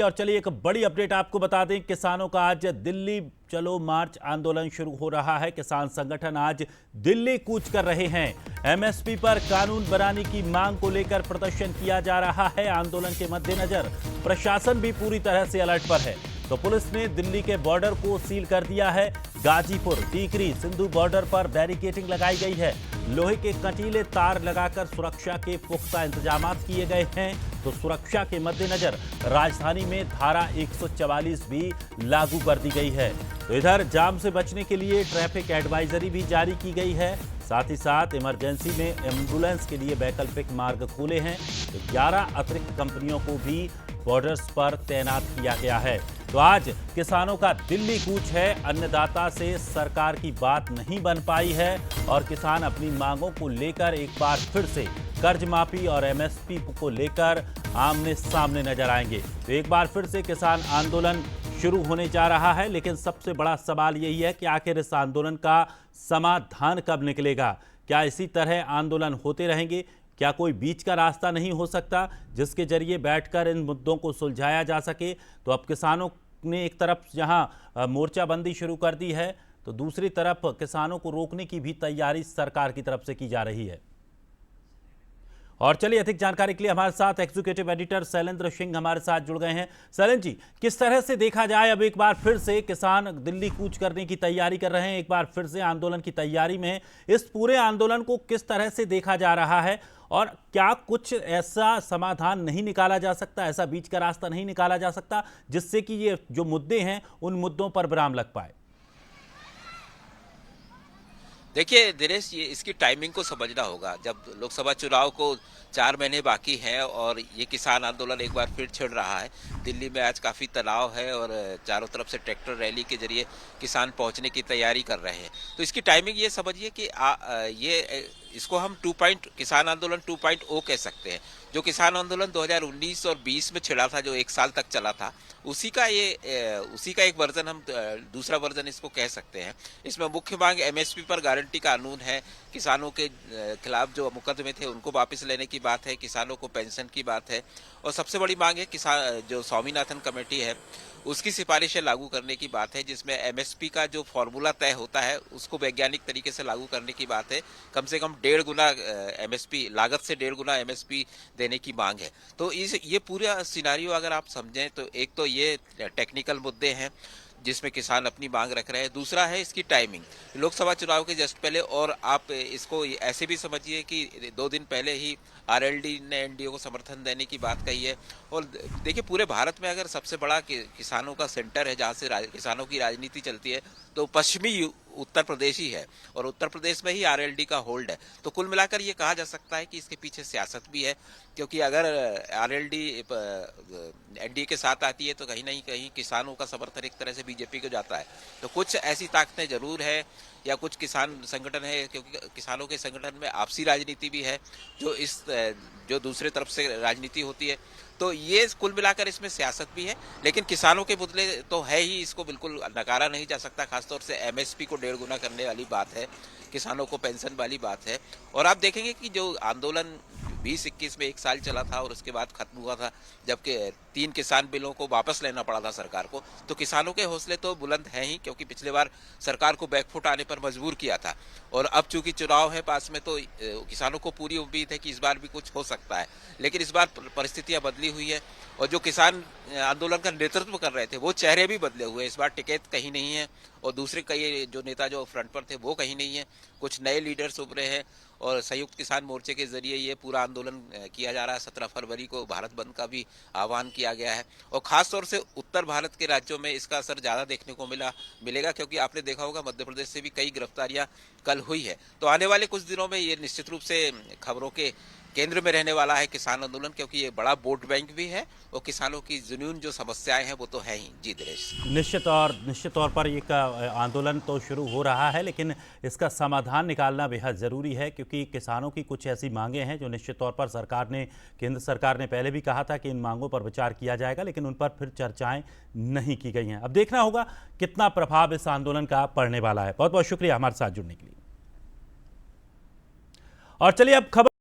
और चलिए एक बड़ी अपडेट आपको बता दें, किसानों का आज दिल्ली चलो मार्च आंदोलन शुरू हो रहा है। किसान संगठन आज दिल्ली कूच कर रहे हैं। एमएसपी पर कानून बनाने की मांग को लेकर प्रदर्शन किया जा रहा है। आंदोलन के मद्देनजर प्रशासन भी पूरी तरह से अलर्ट पर है। तो पुलिस ने दिल्ली के बॉर्डर को सील कर दिया है। गाजीपुर, टीकरी, सिंधु बॉर्डर पर बैरिकेडिंग लगाई गई है। लोहे के कंटीले तार लगाकर सुरक्षा के पुख्ता इंतजाम किए गए हैं। तो सुरक्षा के मद्देनजर राजधानी में धारा 144 भी लागू कर दी गई है। तो इधर जाम से बचने के लिए ट्रैफिक एडवाइजरी भी जारी की गई है। साथ ही साथ इमरजेंसी में एम्बुलेंस के लिए वैकल्पिक मार्ग खोले हैं। तो 11 अतिरिक्त कंपनियों को भी बॉर्डर्स पर तैनात किया गया है। तो आज किसानों का दिल्ली कूच है। अन्नदाता से सरकार की बात नहीं बन पाई है और किसान अपनी मांगों को लेकर एक बार फिर से कर्ज माफी और एमएसपी को लेकर आमने सामने नजर आएंगे। तो एक बार फिर से किसान आंदोलन शुरू होने जा रहा है, लेकिन सबसे बड़ा सवाल यही है कि आखिर इस आंदोलन का समाधान कब निकलेगा। क्या इसी तरह आंदोलन होते रहेंगे? क्या कोई बीच का रास्ता नहीं हो सकता जिसके जरिए बैठकर इन मुद्दों को सुलझाया जा सके? तो अब किसानों ने एक तरफ जहां मोर्चाबंदी शुरू कर दी है, तो दूसरी तरफ किसानों को रोकने की भी तैयारी सरकार की तरफ से की जा रही है। और चलिए अधिक जानकारी के लिए हमारे साथ एग्जीक्यूटिव एडिटर शैलेंद्र सिंह हमारे साथ जुड़ गए हैं। शैलेंद्र जी, किस तरह से देखा जाए, अब एक बार फिर से किसान दिल्ली कूच करने की तैयारी कर रहे हैं, एक बार फिर से आंदोलन की तैयारी में है। इस पूरे आंदोलन को किस तरह से देखा जा रहा है और क्या कुछ ऐसा समाधान नहीं निकाला जा सकता, ऐसा बीच का रास्ता नहीं निकाला जा सकता जिससे कि ये जो मुद्दे हैं उन मुद्दों पर विराम लग पाए? देखिए दिनेश, ये इसकी टाइमिंग को समझना होगा। जब लोकसभा चुनाव को 4 महीने बाकी हैं और ये किसान आंदोलन एक बार फिर छिड़ रहा है। दिल्ली में आज काफ़ी तनाव है और चारों तरफ से ट्रैक्टर रैली के जरिए किसान पहुंचने की तैयारी कर रहे हैं। तो इसकी टाइमिंग ये समझिए कि इसको हम किसान आंदोलन 2.0 कह सकते हैं। जो किसान आंदोलन 2019 और 20 में छिड़ा था, जो 1 साल तक चला था, उसी का एक वर्जन, हम दूसरा वर्जन इसको कह सकते हैं। इसमें मुख्य मांग एमएसपी पर गारंटी कानून है। किसानों के खिलाफ जो मुकदमे थे उनको वापस लेने की बात है। किसानों को पेंशन की बात है और सबसे बड़ी मांग है किसान जो स्वामीनाथन कमेटी है उसकी सिफारिशें लागू करने की बात है, जिसमें एमएसपी का जो फॉर्मूला तय होता है उसको वैज्ञानिक तरीके से लागू करने की बात है। कम से कम 1.5 गुना एमएसपी, लागत से 1.5 गुना एमएसपी देने की मांग है। तो ये पूरा सिनारियो अगर आप समझें तो एक तो ये टेक्निकल मुद्दे हैं जिसमें किसान अपनी मांग रख रहे हैं। दूसरा है इसकी टाइमिंग, लोकसभा चुनाव के जस्ट पहले, और आप इसको ऐसे भी समझिए कि 2 दिन पहले ही आरएलडी ने एनडीए को समर्थन देने की बात कही है। और देखिए, पूरे भारत में अगर सबसे बड़ा किसानों का सेंटर है जहाँ से किसानों की राजनीति चलती है तो पश्चिमी उत्तर प्रदेश ही है और उत्तर प्रदेश में ही आरएलडी का होल्ड है। तो कुल मिलाकर ये कहा जा सकता है कि इसके पीछे सियासत भी है, क्योंकि अगर आरएलडी एनडीए के साथ आती है तो कहीं ना कहीं किसानों का समर्थन एक तरह से बीजेपी को जाता है। तो कुछ ऐसी ताकतें जरूर है या कुछ किसान संगठन है, क्योंकि किसानों के संगठन में आपसी राजनीति भी है जो दूसरे तरफ से राजनीति होती है। तो ये कुल मिलाकर इसमें सियासत भी है, लेकिन किसानों के मुद्दे तो है ही, इसको बिल्कुल नकारा नहीं जा सकता। खासतौर से एमएसपी को 1.5 गुना करने वाली बात है, किसानों को पेंशन वाली बात है। और आप देखेंगे कि जो आंदोलन 2021 में 1 साल चला था और उसके बाद खत्म हुआ था, जबकि 3 किसान बिलों को वापस लेना पड़ा था सरकार को, तो किसानों के हौसले तो बुलंद हैं ही, क्योंकि पिछले बार सरकार को बैकफुट आने पर मजबूर किया था। और अब चूंकि चुनाव है पास में, तो किसानों को पूरी उम्मीद है कि इस बार भी कुछ हो सकता है। लेकिन इस बार परिस्थितियां बदली हुई है और जो किसान आंदोलन का नेतृत्व कर रहे थे वो चेहरे भी बदले हुए। इस बार टिकैत कहीं नहीं है और दूसरे कई जो नेता जो फ्रंट पर थे वो कहीं नहीं है। कुछ नए लीडर्स उभरे हैं और संयुक्त किसान मोर्चे के जरिए ये पूरा आंदोलन किया जा रहा है। 17 फरवरी को भारत बंद का भी आह्वान किया गया है और खासतौर से उत्तर भारत के राज्यों में इसका असर ज्यादा देखने को मिलेगा, क्योंकि आपने देखा होगा मध्य प्रदेश से भी कई गिरफ्तारियां कल हुई है। तो आने वाले कुछ दिनों में ये निश्चित रूप से खबरों के केंद्र में रहने वाला है किसान आंदोलन, क्योंकि ये बड़ा वोट बैंक भी है और किसानों की जुनून जो समस्याएं हैं वो तो है ही। जी दिनेश, निश्चित तौर पर ये आंदोलन तो शुरू हो रहा है, लेकिन इसका समाधान निकालना बेहद ज़रूरी है, क्योंकि किसानों की कुछ ऐसी मांगें हैं जो निश्चित तौर पर केंद्र सरकार ने पहले भी कहा था कि इन मांगों पर विचार किया जाएगा, लेकिन उन पर फिर चर्चाएं नहीं की गई हैं। अब देखना होगा कितना प्रभाव इस आंदोलन का पड़ने वाला है। बहुत बहुत शुक्रिया हमारे साथ जुड़ने के लिए। और चलिए अब खबर